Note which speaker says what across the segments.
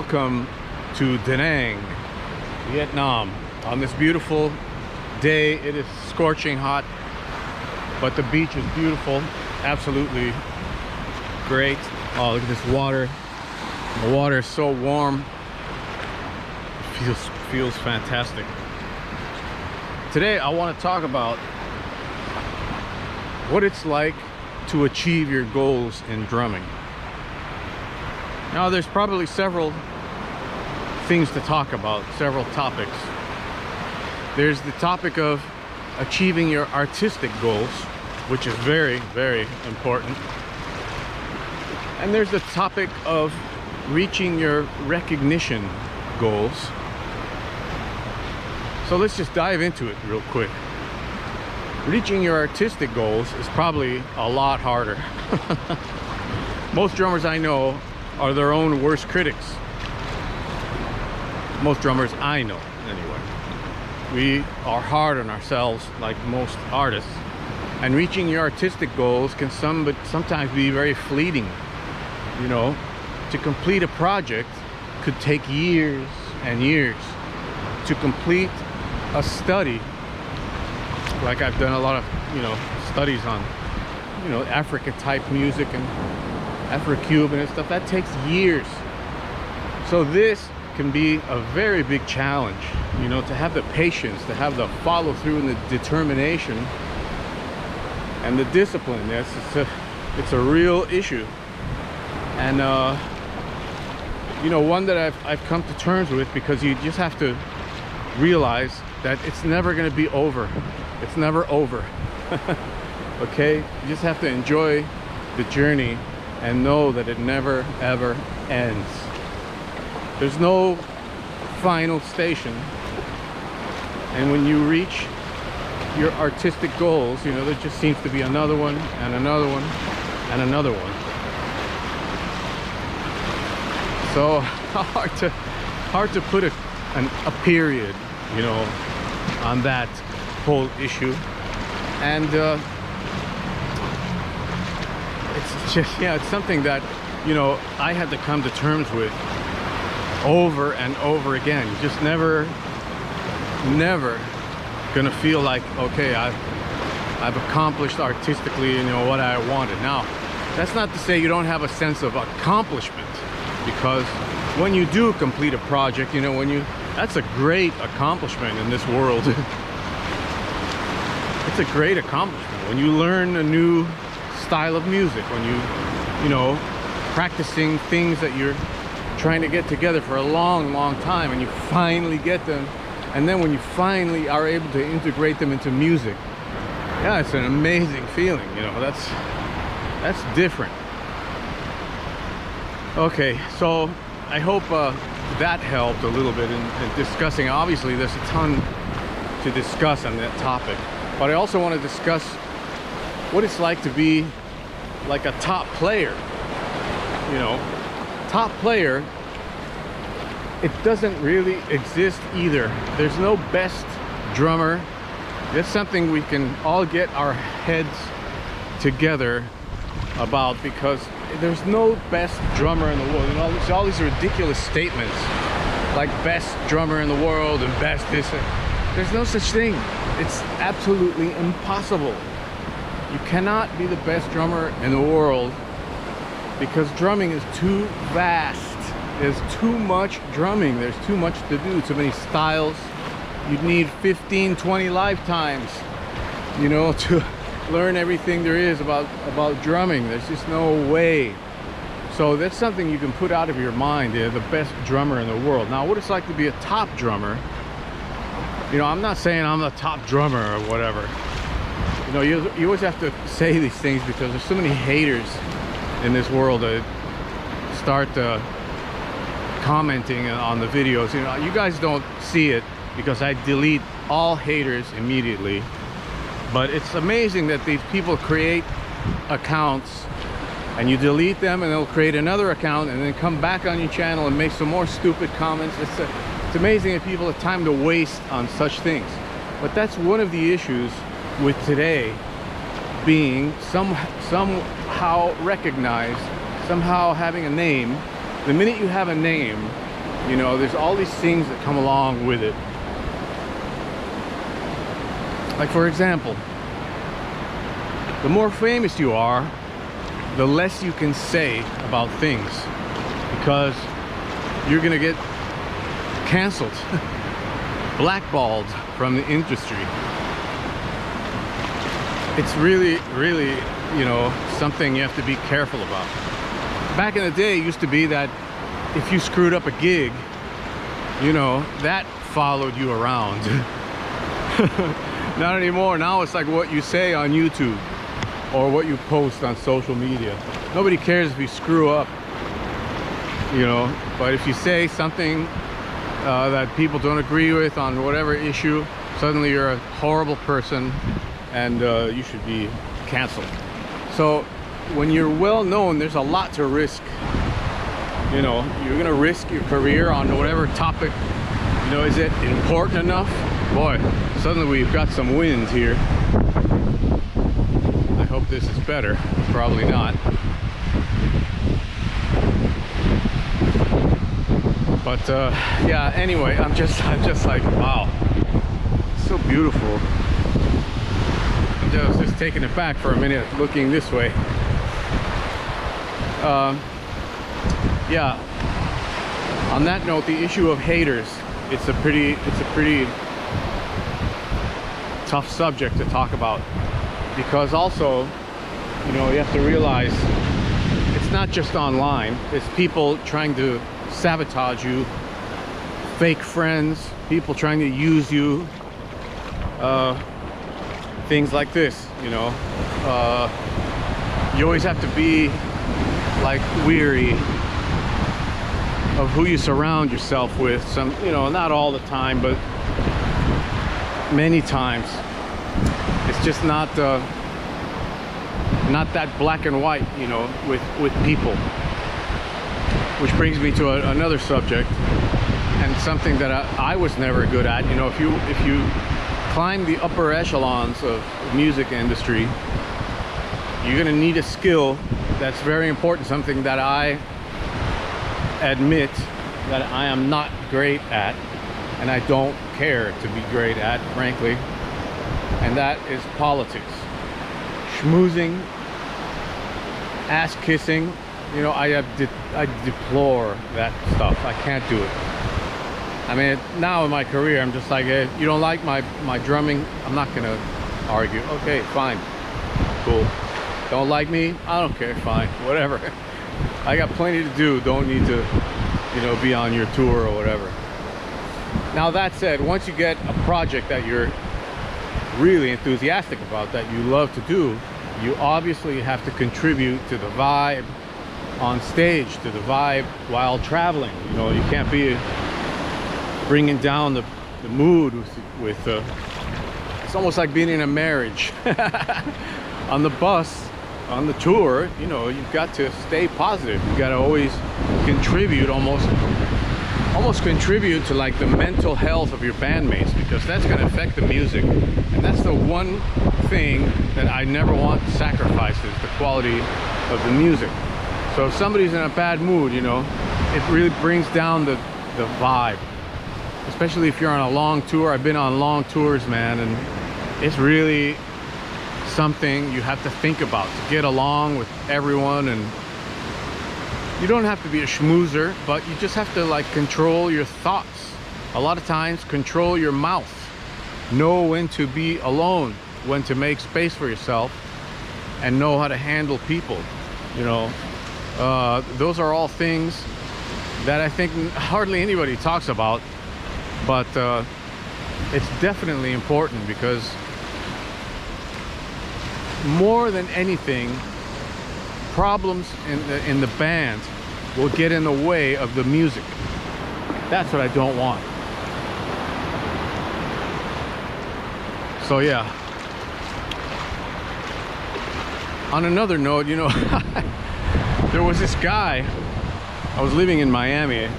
Speaker 1: Welcome to Da Nang, Vietnam. On this beautiful day, it is scorching hot, but the beach is beautiful, absolutely great. Oh, look at this water. The water is so warm. It feels fantastic. Today I want to talk about what it's like to achieve your goals in drumming. Now, there's probably several things to talk about, several topics. There's the topic of achieving your artistic goals, which is very, very important. And there's the topic of reaching your recognition goals. So let's just dive into it real quick. Reaching your artistic goals is probably a lot harder. Most drummers I know are their own worst critics. Most drummers I know, anyway. We are hard on ourselves like most artists. And reaching your artistic goals can sometimes be very fleeting. You know, to complete a project could take years and years. To complete a study, like I've done a lot of, studies on, African type music and Afro-Cuban and stuff, that takes years. So this can be a very big challenge, to have the patience, to have the follow through and the determination and the discipline. Yes, it's a real issue. And one that I've come to terms with, because you just have to realize that it's never going to be over. It's never over. Okay, you just have to enjoy the journey and know that it never ever ends. There's no final station, and when you reach your artistic goals, there just seems to be another one and another one and another one. So hard to put a period, on that whole issue. And it's just, it's something that, I had to come to terms with over and over again. You just never gonna feel like, okay, I've accomplished artistically, what I wanted. Now, that's not to say you don't have a sense of accomplishment, because when you do complete a project, that's a great accomplishment in this world. It's a great accomplishment when you learn a new style of music, when practicing things that you're trying to get together for a long time, and you finally get them, and then when you finally are able to integrate them into music, yeah, it's an amazing feeling. That's different. Okay, so I hope that helped a little bit in discussing. Obviously there's a ton to discuss on that topic, but I also want to discuss what it's like to be like a top player. Top player, it doesn't really exist either. There's no best drummer. That's something we can all get our heads together about, because there's no best drummer in the world. There's all these ridiculous statements like best drummer in the world and best this. There's no such thing. It's absolutely impossible. You cannot be the best drummer in the world, because drumming is too vast. There's too much drumming. There's too much to do, too many styles. You'd need 15, 20 lifetimes, to learn everything there is about drumming. There's just no way. So that's something you can put out of your mind. They're the best drummer in the world. Now, what it's like to be a top drummer, I'm not saying I'm the top drummer or whatever. You always have to say these things because there's so many haters in this world that start commenting on the videos. You guys don't see it because I delete all haters immediately. But it's amazing that these people create accounts and you delete them, and they'll create another account and then come back on your channel and make some more stupid comments. It's amazing that people have time to waste on such things. But that's one of the issues with today, being somehow recognized, somehow having a name. The minute you have a name, You know, there's all these things that come along with it. Like, for example, the more famous you are, the less you can say about things, because you're gonna get canceled, blackballed from the industry. It's really, really, you know, something you have to be careful about. Back in the day, it used to be that if you screwed up a gig, you know, that followed you around. Not anymore. Now it's like what you say on YouTube or what you post on social media. Nobody cares if you screw up, you know, but if you say something that people don't agree with on whatever issue, suddenly you're a horrible person and you should be canceled. So when you're well known, there's a lot to risk. You know, you're gonna risk your career on whatever topic. You know, is it important enough? Boy, suddenly we've got some wind here. I hope this is better. Probably not. But yeah, anyway, I'm just like, wow, so beautiful. I was just taking it back for a minute, looking this way. Yeah, on that note, the issue of haters, it's a pretty tough subject to talk about, because also, you know, you have to realize it's not just online. It's people trying to sabotage you, fake friends, people trying to use you, things like this, you know. You always have to be like weary of who you surround yourself with. Some, you know, not all the time, but many times. It's just not that black and white, you know, with people. Which brings me to another subject, and something that I was never good at. You know, if you climb the upper echelons of the music industry, you're gonna need a skill that's very important, something that I admit that I am not great at, and I don't care to be great at, frankly, and that is politics. Schmoozing, ass kissing, you know, I deplore that stuff. I can't do it. I mean, now in my career, I'm just like, hey, you don't like my drumming, I'm not gonna argue. Okay, fine, cool. Don't like me, I don't care, fine, whatever. I got plenty to do, don't need to, you know, be on your tour or whatever. Now that said, once you get a project that you're really enthusiastic about, that you love to do, you obviously have to contribute to the vibe on stage, to the vibe while traveling. You know, you can't be bringing down the mood with it's almost like being in a marriage. On the bus, on the tour, you know, you've got to stay positive. You've got to always contribute, almost contribute to like the mental health of your bandmates, because that's going to affect the music. And that's the one thing that I never want to sacrifice, is the quality of the music. So if somebody's in a bad mood, you know, it really brings down the vibe, especially if you're on a long tour. I've been on long tours, man, and it's really something you have to think about to get along with everyone. And you don't have to be a schmoozer, but you just have to like control your thoughts. A lot of times, control your mouth. Know when to be alone, when to make space for yourself, and know how to handle people. You know, those are all things that I think hardly anybody talks about, but it's definitely important, because more than anything, problems in the band will get in the way of the music. That's what I don't want. So yeah. On another note, you know, there was this guy. I was living in Miami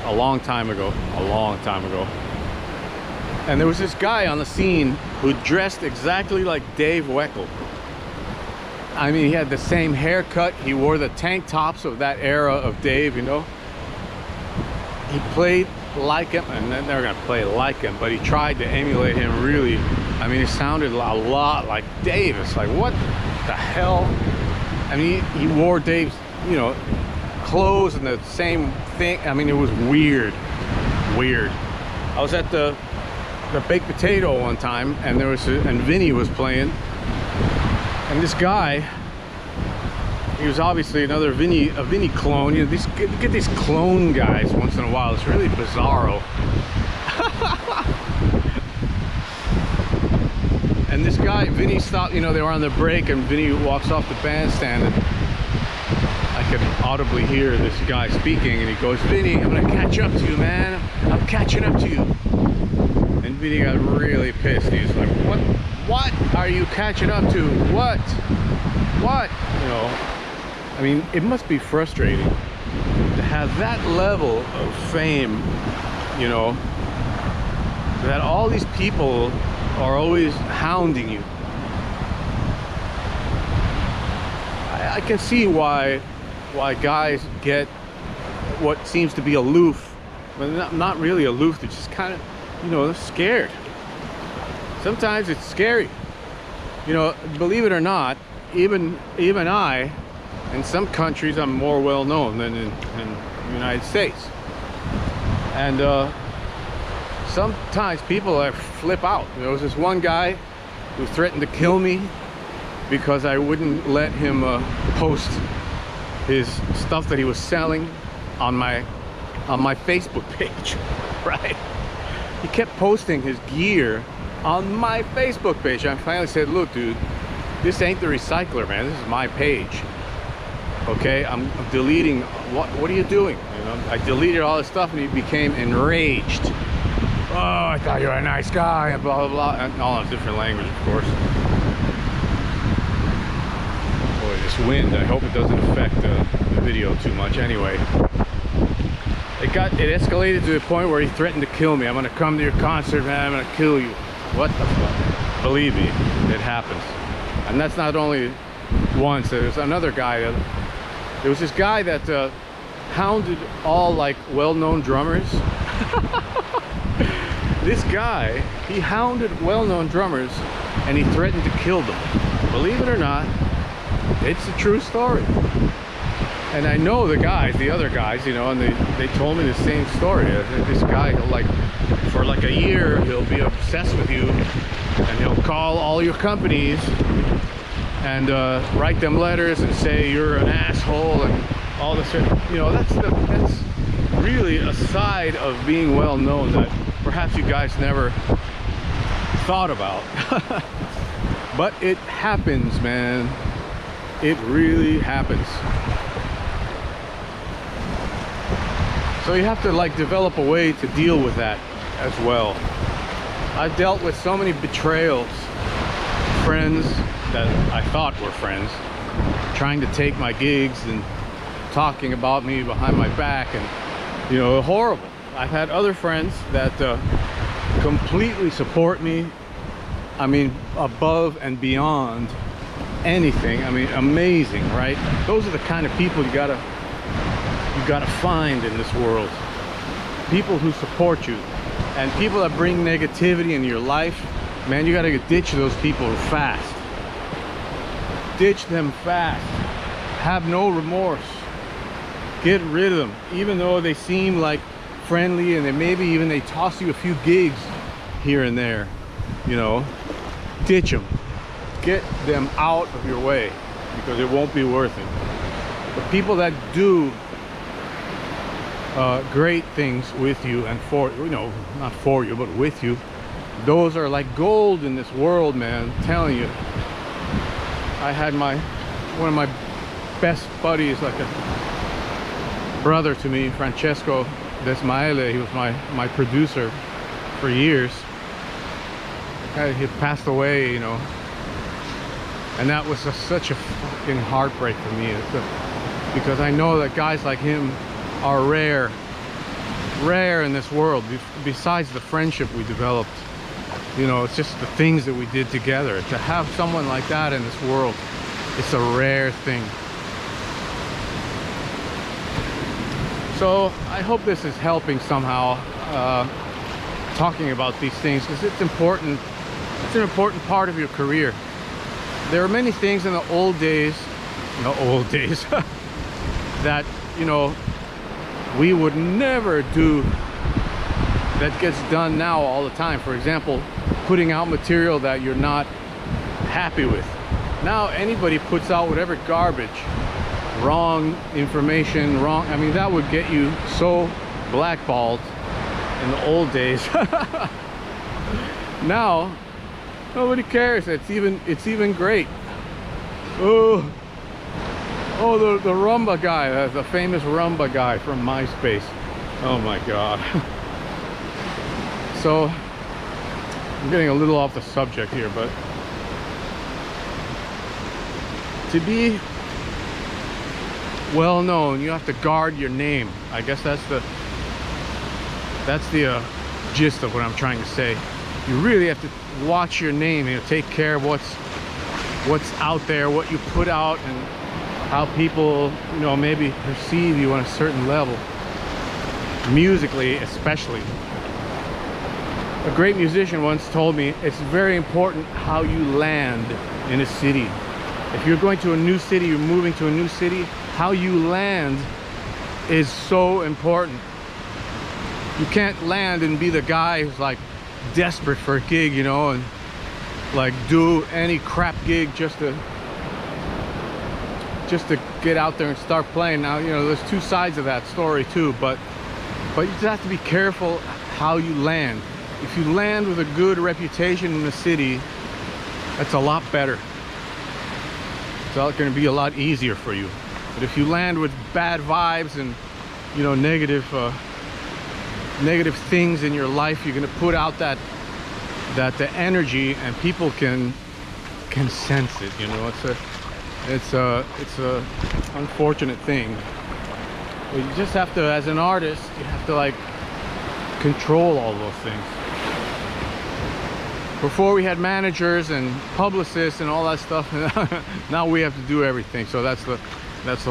Speaker 1: a long time ago, and there was this guy on the scene who dressed exactly like Dave Weckl. I mean, he had the same haircut, he wore the tank tops of that era of Dave, you know. he played like him, and they're never gonna play like him, but he tried to emulate him really. I mean, it sounded a lot like Dave. It's like, what the hell? I mean, he wore Dave's, you know, clothes and the same thing. I mean, it was weird. I was at the Baked Potato one time, and and Vinny was playing, and this guy, he was obviously a Vinny clone. You know, get these clone guys once in a while. It's really bizarro. And this guy, Vinny, stopped. You know, they were on the break, and Vinny walks off the bandstand, and I could audibly hear this guy speaking, and he goes, "Vinny, I'm gonna catch up to you, man. I'm catching up to you." And Vinny got really pissed. He was like, "What are you catching up to? What? You know." I mean, it must be frustrating to have that level of fame, you know, that all these people are always hounding you. I can see why guys get what seems to be aloof, but not really aloof. They're just kind of, you know, scared. Sometimes it's scary. You know, believe it or not, even I, in some countries, I'm more well known than in the United States. And sometimes people flip out. There was this one guy who threatened to kill me because I wouldn't let him post his stuff that he was selling on my Facebook page, right? He kept posting his gear on my Facebook page. I finally said, "Look, dude, this ain't the Recycler, man. This is my page. Okay, I'm deleting. What are you doing?" You know, I deleted all this stuff, and he became enraged. "Oh, I thought you were a nice guy," and blah blah blah, and all in different language, of course. Boy, this wind. I hope it doesn't affect the video too much. Anyway, it escalated to the point where he threatened to kill me. "I'm gonna come to your concert, man. I'm gonna kill you." What the fuck? Believe me, it happens. And that's not only once. There's another guy. There was this guy that hounded all like well-known drummers. This guy, he hounded well-known drummers, and he threatened to kill them. Believe it or not, it's a true story. And I know the other guys, you know, and they told me the same story. This guy, like, for like a year, he'll be obsessed with you, and he'll call all your companies and write them letters and say you're an asshole and all this. You know, that's really a side of being well known that perhaps you guys never thought about. But it happens, man. It really happens. So you have to like develop a way to deal with that as well. I've dealt with so many betrayals. Friends that I thought were friends trying to take my gigs and talking about me behind my back, and you know, horrible. I've had other friends that completely support me. I mean, above and beyond anything. I mean, amazing, right? Those are the kind of people you gotta find in this world. People who support you, and people that bring negativity into your life. Man, you gotta ditch those people fast. Ditch them fast. Have no remorse. Get rid of them, even though they seem like friendly, and then maybe even they toss you a few gigs here and there. You know, ditch them. Get them out of your way, because it won't be worth it. The people that do great things with you and for, you know, not for you, but with you, those are like gold in this world, man. I'm telling you. I had one of my best buddies, like a brother to me, Francesco Desmaele. He was my producer for years. He passed away, you know, and that was such a fucking heartbreak for me, because I know that guys like him are rare in this world. Besides the friendship we developed, you know, it's just the things that we did together. To have someone like that in this world, it's a rare thing. So I hope this is helping somehow, talking about these things, because it's important. It's an important part of your career. There are many things in the old days that, you know, we would never do that gets done now all the time. For example, putting out material that you're not happy with. Now anybody puts out whatever garbage, wrong information, wrong, I mean, that would get you so blackballed in the old days. Now nobody cares. It's even great. Oh, the Rumba guy, the famous Rumba guy from MySpace. Oh my god. So I'm getting a little off the subject here, but to be well known, you have to guard your name. I guess that's the gist of what I'm trying to say. You really have to watch your name, you know, take care of what's out there, what you put out, and how people, you know, maybe perceive you on a certain level, musically especially. A great musician once told me it's very important how you land in a city. If you're going to a new city, you're moving to a new city, how you land is so important. You can't land and be the guy who's like desperate for a gig, you know, and like do any crap gig just to get out there and start playing. Now, you know, there's two sides of that story too, but you just have to be careful how you land. If you land with a good reputation in the city, that's a lot better. It's going to be a lot easier for you. But if you land with bad vibes and, you know, negative things in your life, you're going to put out the energy, and people can sense it. You know, it's a unfortunate thing. But you just have to, as an artist, you have to like control all those things. Before we had managers and publicists and all that stuff, now we have to do everything. So that's the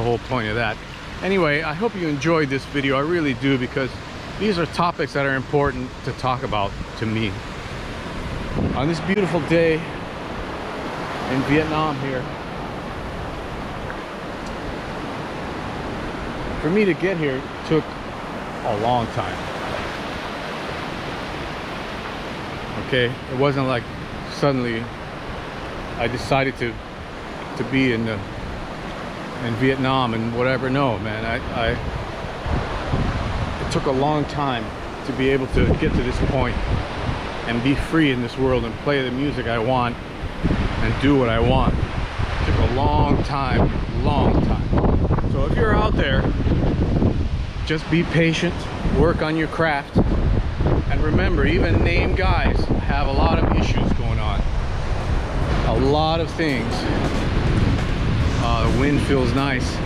Speaker 1: whole point of that. Anyway, I hope you enjoyed this video. I really do, because these are topics that are important to talk about to me. On this beautiful day in Vietnam here, for me to get here took a long time. Okay, it wasn't like suddenly I decided to be in Vietnam and whatever. No, man, it took a long time to be able to get to this point and be free in this world and play the music I want and do what I want. It took a long time, So if you're out there, just be patient, work on your craft, and remember, even name guys have a lot of issues going on. A lot of things. The wind feels nice.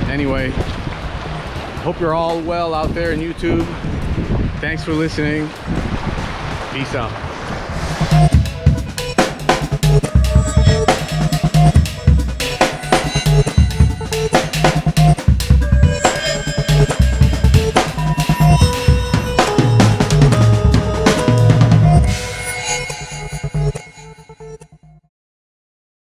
Speaker 1: Anyway, hope you're all well out there in YouTube. Thanks for listening. Peace out.